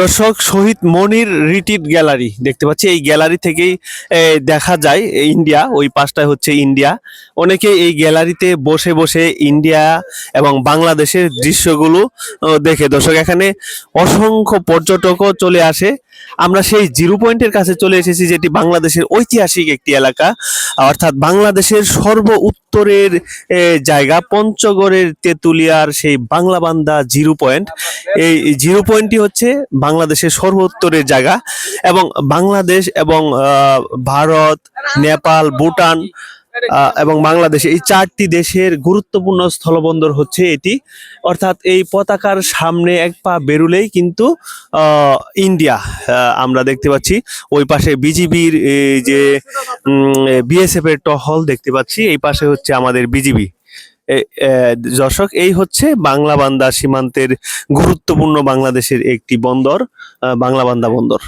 দর্শক, শহীদ মনির retreat gallery দেখতে পাচ্ছি। এই গ্যালারি থেকেই দেখা যায় ইন্ডিয়া, ওই পাশটায় হচ্ছে ইন্ডিয়া। অনেকে এই গ্যালারিতে বসে বসে ইন্ডিয়া এবং বাংলাদেশের দৃশ্যগুলো দেখে। দর্শক, এখানে অসংখ্য পর্যটকও চলে আসে। আমরা সেই জিরো পয়েন্টের কাছে চলে এসেছি, যেটি বাংলাদেশের ঐতিহাসিক একটি এলাকা, অর্থাৎ বাংলাদেশের সর্ব উত্তরের জায়গা পঞ্চগড়ের তেঁতুলিয়ার সেই বাংলাবান্ধা জিরো পয়েন্ট। এই জিরো পয়েন্টটি হচ্ছে বাংলাদেশের সর্বোত্তরের জায়গা, এবং বাংলাদেশ এবং ভারত, নেপাল, ভুটান এবং বাংলাদেশ, এই চারটি দেশের গুরুত্বপূর্ণ স্থলবন্দর হচ্ছে এটি। অর্থাৎ এই পতাকার সামনে এক পা বেরুলেই কিন্তু ইন্ডিয়া আমরা দেখতে পাচ্ছি। ওই পাশে বিজিবির যে বিএসএফ এর টহল দেখতে পাচ্ছি, এই পাশে হচ্ছে আমাদের বিজিবি। দর্শক, এই হচ্ছে বাংলাবান্ধা সীমান্তের গুরুত্বপূর্ণ বাংলাদেশের একটি বন্দর, বাংলাবান্ধা বন্দর।